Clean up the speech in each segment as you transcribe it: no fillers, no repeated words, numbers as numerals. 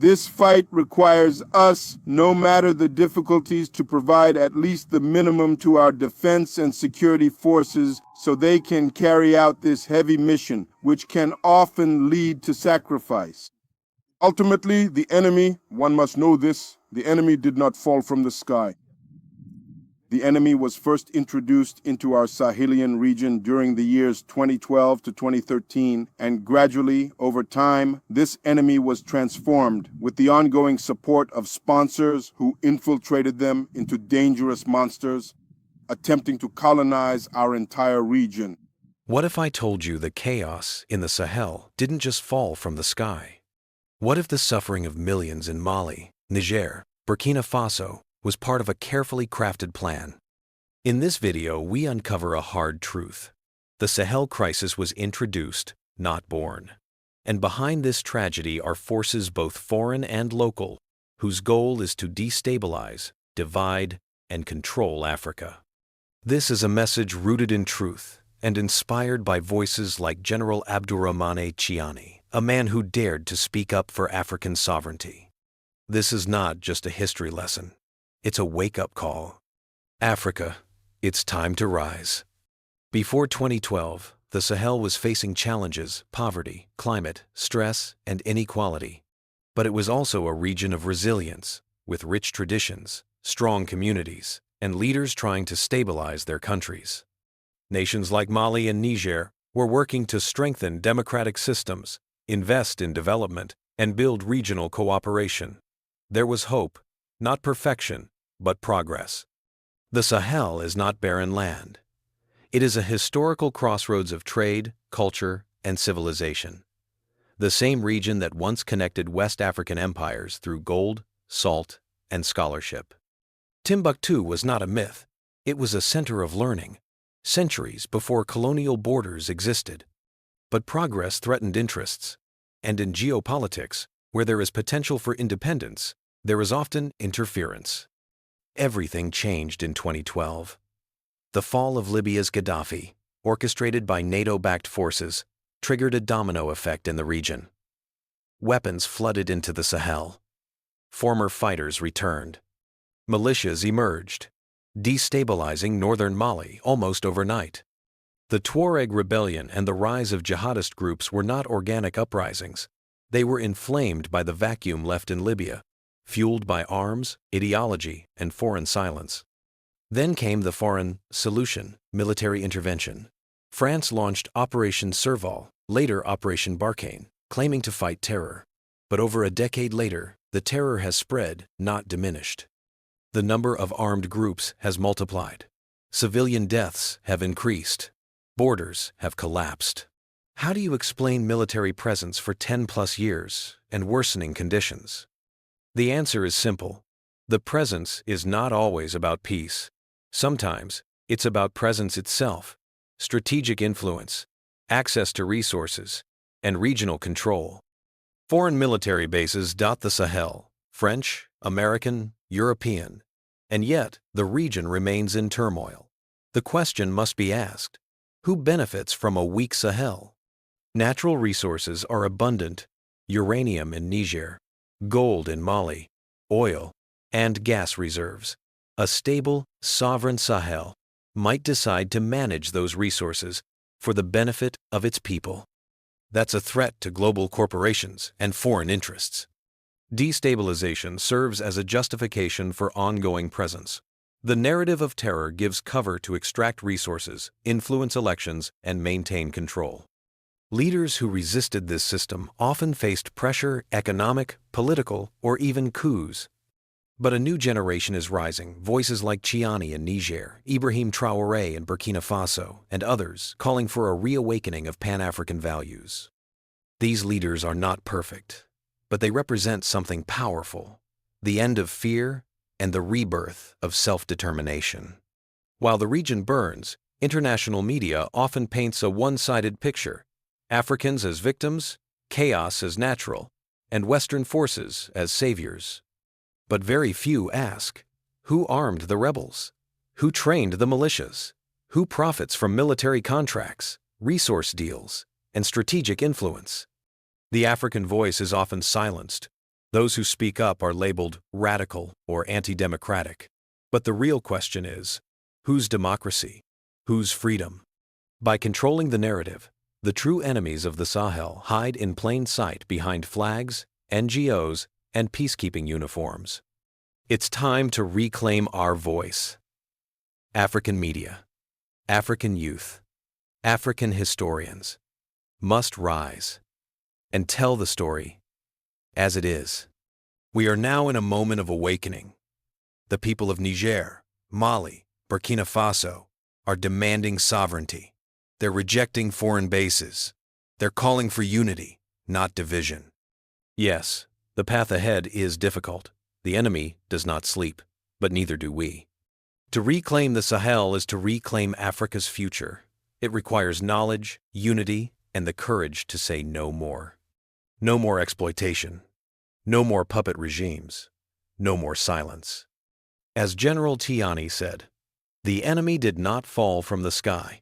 This fight requires us, no matter the difficulties, to provide at least the minimum to our defense and security forces so they can carry out this heavy mission, which can often lead to sacrifice. Ultimately, the enemy, one must know this, the enemy did not fall from the sky. The enemy was first introduced into our Sahelian region during the years 2012 to 2013, and gradually, over time, this enemy was transformed with the ongoing support of sponsors who infiltrated them into dangerous monsters, attempting to colonize our entire region. What if I told you the chaos in the Sahel didn't just fall from the sky? What if the suffering of millions in Mali, Niger, Burkina Faso, was part of a carefully crafted plan? In this video, we uncover a hard truth. The Sahel crisis was introduced, not born. And behind this tragedy are forces both foreign and local, whose goal is to destabilize, divide, and control Africa. This is a message rooted in truth and inspired by voices like General Abdourahmane Tchiani, a man who dared to speak up for African sovereignty. This is not just a history lesson. It's a wake-up call. Africa, it's time to rise. Before 2012, the Sahel was facing challenges, poverty, climate, stress, and inequality. But it was also a region of resilience, with rich traditions, strong communities, and leaders trying to stabilize their countries. Nations like Mali and Niger were working to strengthen democratic systems, invest in development, and build regional cooperation. There was hope, not perfection, but progress. The Sahel is not barren land. It is a historical crossroads of trade, culture, and civilization. The same region that once connected West African empires through gold, salt, and scholarship. Timbuktu was not a myth. It was a center of learning, centuries before colonial borders existed. But progress threatened interests, and in geopolitics, where there is potential for independence, there is often interference. Everything changed in 2012. The fall of Libya's Gaddafi, orchestrated by NATO-backed forces, triggered a domino effect in the region. Weapons flooded into the Sahel. Former fighters returned. Militias emerged, destabilizing northern Mali almost overnight. The Tuareg rebellion and the rise of jihadist groups were not organic uprisings. They were inflamed by the vacuum left in Libya, fueled by arms, ideology, and foreign silence. Then came the foreign solution, military intervention. France launched Operation Serval, later Operation Barkhane, claiming to fight terror. But over a decade later, the terror has spread, not diminished. The number of armed groups has multiplied. Civilian deaths have increased. Borders have collapsed. How do you explain military presence for 10+ years and worsening conditions? The answer is simple. The presence is not always about peace. Sometimes, it's about presence itself, strategic influence, access to resources, and regional control. Foreign military bases dot the Sahel, French, American, European, and yet the region remains in turmoil. The question must be asked: who benefits from a weak Sahel? Natural resources are abundant: uranium in Niger, gold in Mali, oil, and gas reserves. A stable, sovereign Sahel might decide to manage those resources for the benefit of its people. That's a threat to global corporations and foreign interests. Destabilization serves as a justification for ongoing presence. The narrative of terror gives cover to extract resources, influence elections, and maintain control. Leaders who resisted this system often faced pressure, economic, political, or even coups. But a new generation is rising, voices like Tchiani in Niger, Ibrahim Traore in Burkina Faso, and others calling for a reawakening of Pan-African values. These leaders are not perfect, but they represent something powerful: the end of fear and the rebirth of self-determination. While the region burns, international media often paints a one-sided picture: Africans as victims, chaos as natural, and Western forces as saviors. But very few ask, who armed the rebels? Who trained the militias? Who profits from military contracts, resource deals, and strategic influence? The African voice is often silenced, Those who speak up are labeled radical or anti-democratic. But the real question is, whose democracy? Whose freedom? By controlling the narrative, the true enemies of the Sahel hide in plain sight behind flags, NGOs, and peacekeeping uniforms. It's time to reclaim our voice. African media, African youth, African historians must rise and tell the story as it is. We are now in a moment of awakening. The people of Niger, Mali, Burkina Faso are demanding sovereignty. They're rejecting foreign bases. They're calling for unity, not division. Yes, the path ahead is difficult. The enemy does not sleep, but neither do we. To reclaim the Sahel is to reclaim Africa's future. It requires knowledge, unity, and the courage to say no more. No more exploitation. No more puppet regimes. No more silence. As General Tchiani said, the enemy did not fall from the sky.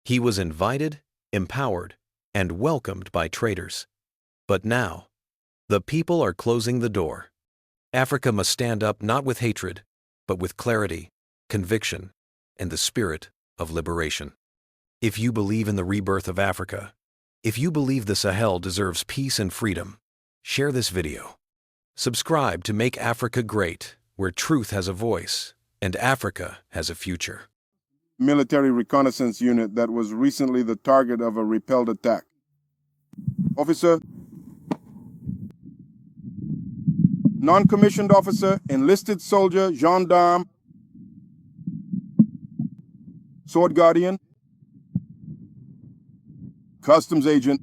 He was invited, empowered, and welcomed by traitors. But now, the people are closing the door. Africa must stand up not with hatred, but with clarity, conviction, and the spirit of liberation. If you believe in the rebirth of Africa, if you believe the Sahel deserves peace and freedom, share this video. Subscribe to Make Africa Great, where truth has a voice and Africa has a future. Military reconnaissance unit that was recently the target of a repelled attack. Officer, non-commissioned officer, enlisted soldier, gendarme, sword guardian, customs agent,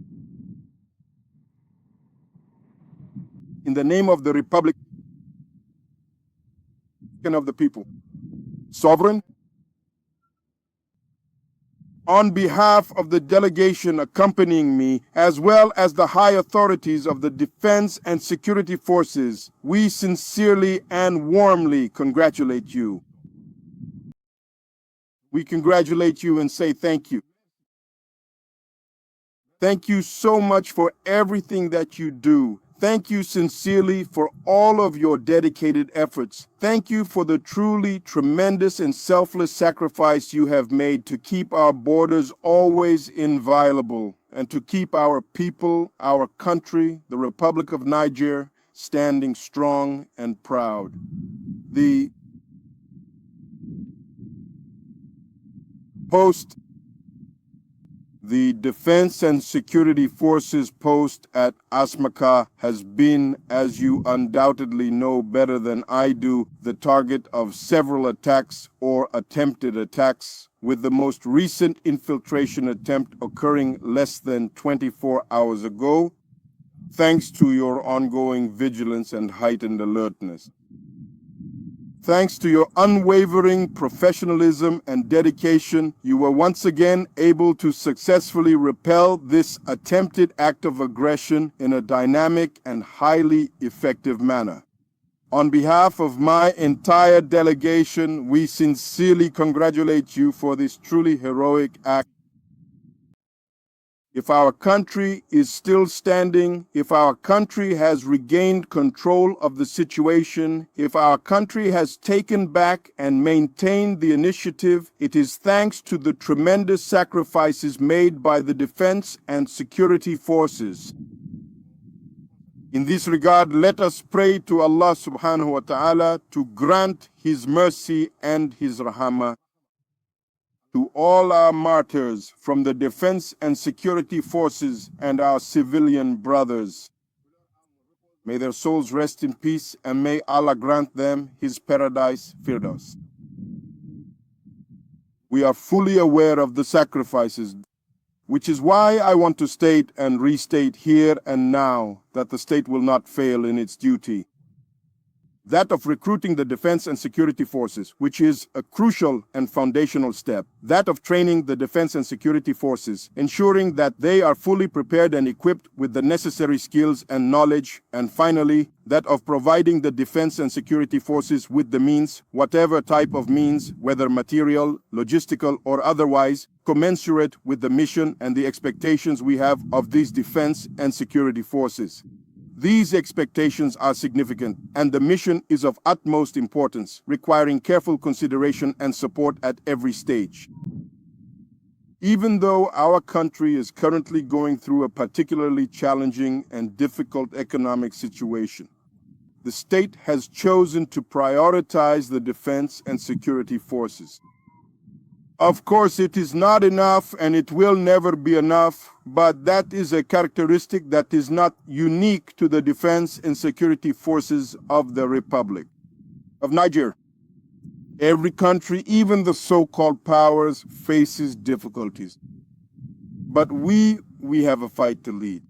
in the name of the Republic and of the people, sovereign, on behalf of the delegation accompanying me, as well as the high authorities of the Defense and Security Forces, we sincerely and warmly congratulate you. We congratulate you and say thank you. Thank you so much for everything that you do. Thank you sincerely for all of your dedicated efforts. Thank you for the truly tremendous and selfless sacrifice you have made to keep our borders always inviolable and to keep our people, our country, the Republic of Niger, standing strong and proud. The Defense and Security Forces post at Asmaka has been, as you undoubtedly know better than I do, the target of several attacks or attempted attacks, with the most recent infiltration attempt occurring less than 24 hours ago, thanks to your ongoing vigilance and heightened alertness. Thanks to your unwavering professionalism and dedication, you were once again able to successfully repel this attempted act of aggression in a dynamic and highly effective manner. On behalf of my entire delegation, we sincerely congratulate you for this truly heroic act. If our country is still standing, if our country has regained control of the situation, if our country has taken back and maintained the initiative, it is thanks to the tremendous sacrifices made by the Defense and Security Forces. In this regard, let us pray to Allah subhanahu wa ta'ala to grant His mercy and His rahmah to all our martyrs from the Defense and Security Forces and our civilian brothers. May their souls rest in peace, and may Allah grant them His paradise, Firdaus. We are fully aware of the sacrifices, which is why I want to state and restate here and now that the state will not fail in its duty. That of recruiting the Defense and Security Forces, which is a crucial and foundational step. That of training the Defense and Security Forces, ensuring that they are fully prepared and equipped with the necessary skills and knowledge. And finally, that of providing the Defense and Security Forces with the means, whatever type of means, whether material, logistical, or otherwise, commensurate with the mission and the expectations we have of these Defense and Security Forces. These expectations are significant, and the mission is of utmost importance, requiring careful consideration and support at every stage. Even though our country is currently going through a particularly challenging and difficult economic situation, the state has chosen to prioritize the defense and security forces. Of course, it is not enough and it will never be enough, but that is a characteristic that is not unique to the defense and security forces of the Republic of Niger. Every country, even the so-called powers, faces difficulties. But we have a fight to lead.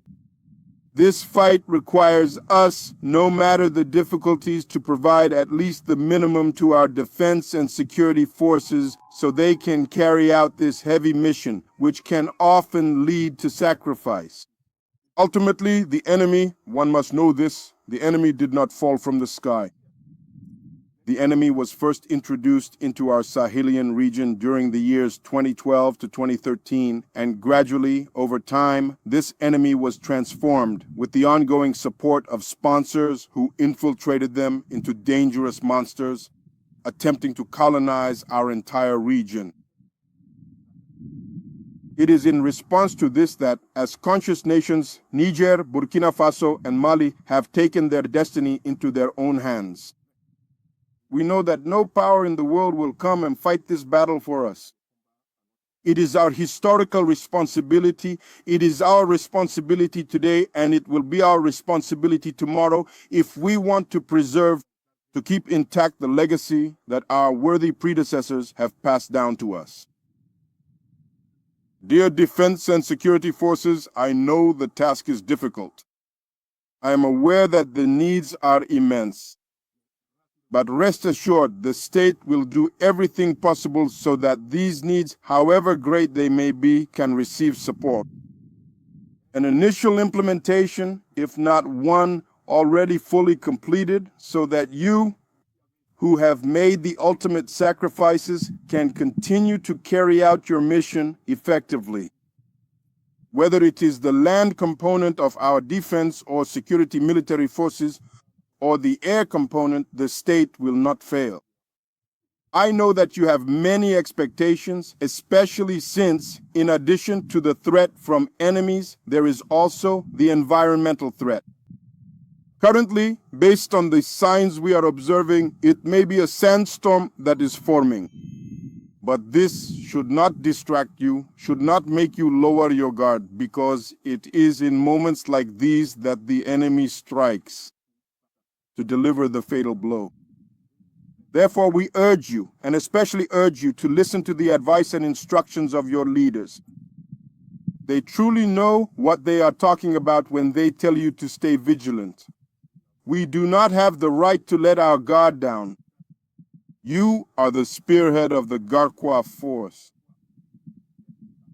This fight requires us, no matter the difficulties, to provide at least the minimum to our defense and security forces so they can carry out this heavy mission, which can often lead to sacrifice. Ultimately, the enemy, one must know this, the enemy did not fall from the sky. The enemy was first introduced into our Sahelian region during the years 2012 to 2013, and gradually, over time, this enemy was transformed with the ongoing support of sponsors who infiltrated them into dangerous monsters, attempting to colonize our entire region. It is in response to this that, as conscious nations, Niger, Burkina Faso, and Mali have taken their destiny into their own hands. We know that no power in the world will come and fight this battle for us. It is our historical responsibility. It is our responsibility today, and it will be our responsibility tomorrow if we want to preserve, to keep intact the legacy that our worthy predecessors have passed down to us. Dear Defense and Security Forces, I know the task is difficult. I am aware that the needs are immense. But rest assured, the state will do everything possible so that these needs, however great they may be, can receive support. An initial implementation, if not one already fully completed, so that you, who have made the ultimate sacrifices, can continue to carry out your mission effectively. Whether it is the land component of our defense or security military forces, or the air component, the state will not fail. I know that you have many expectations, especially since, in addition to the threat from enemies, there is also the environmental threat. Currently, based on the signs we are observing, it may be a sandstorm that is forming. But this should not distract you, should not make you lower your guard, because it is in moments like these that the enemy strikes to deliver the fatal blow. Therefore, we urge you, and especially urge you, to listen to the advice and instructions of your leaders. They truly know what they are talking about when they tell you to stay vigilant. We do not have the right to let our guard down. You are the spearhead of the Garquois force.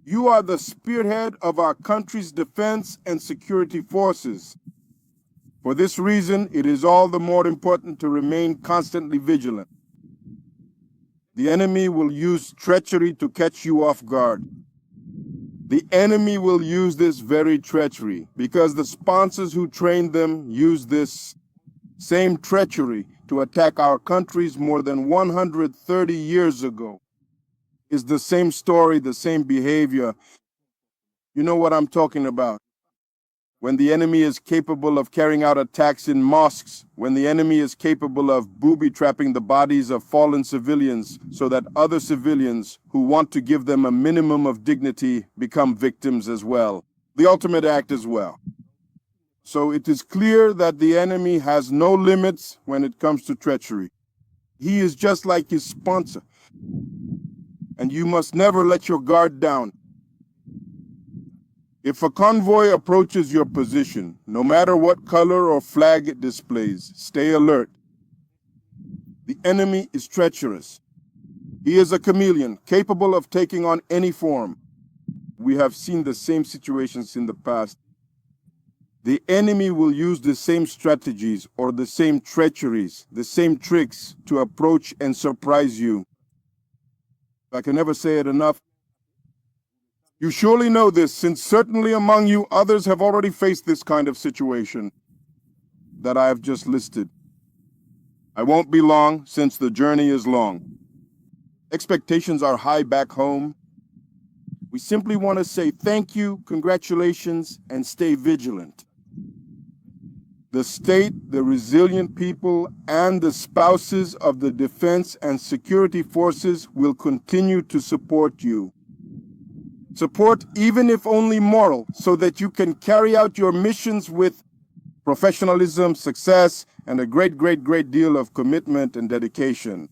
You are the spearhead of our country's defense and security forces. For this reason, it is all the more important to remain constantly vigilant. The enemy will use treachery to catch you off guard. The enemy will use this very treachery because the sponsors who trained them use this same treachery to attack our countries more than 130 years ago. It's the same story, the same behavior. You know what I'm talking about. When the enemy is capable of carrying out attacks in mosques, when the enemy is capable of booby-trapping the bodies of fallen civilians so that other civilians who want to give them a minimum of dignity become victims as well. The ultimate act as well. So it is clear that the enemy has no limits when it comes to treachery. He is just like his sponsor. And you must never let your guard down. If a convoy approaches your position, no matter what color or flag it displays, stay alert. The enemy is treacherous. He is a chameleon, capable of taking on any form. We have seen the same situations in the past. The enemy will use the same strategies or the same treacheries, the same tricks to approach and surprise you. I can never say it enough. You surely know this, since certainly among you others have already faced this kind of situation. that I have just listed. I won't be long, since the journey is long. Expectations are high back home. We simply want to say thank you, congratulations, and stay vigilant. The state, the resilient people, and the spouses of the defense and security forces will continue to support you. Support, even if only moral, so that you can carry out your missions with professionalism, success, and a great deal of commitment and dedication.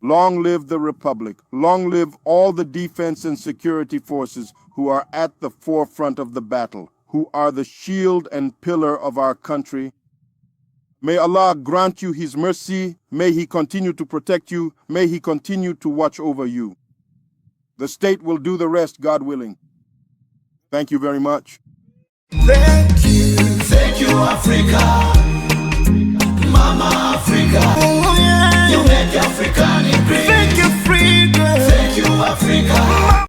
Long live the Republic. Long live all the defense and security forces who are at the forefront of the battle, who are the shield and pillar of our country. May Allah grant you His mercy. May He continue to protect you. May He continue to watch over you. The state will do the rest, God willing. Thank you very much. Thank you, Africa.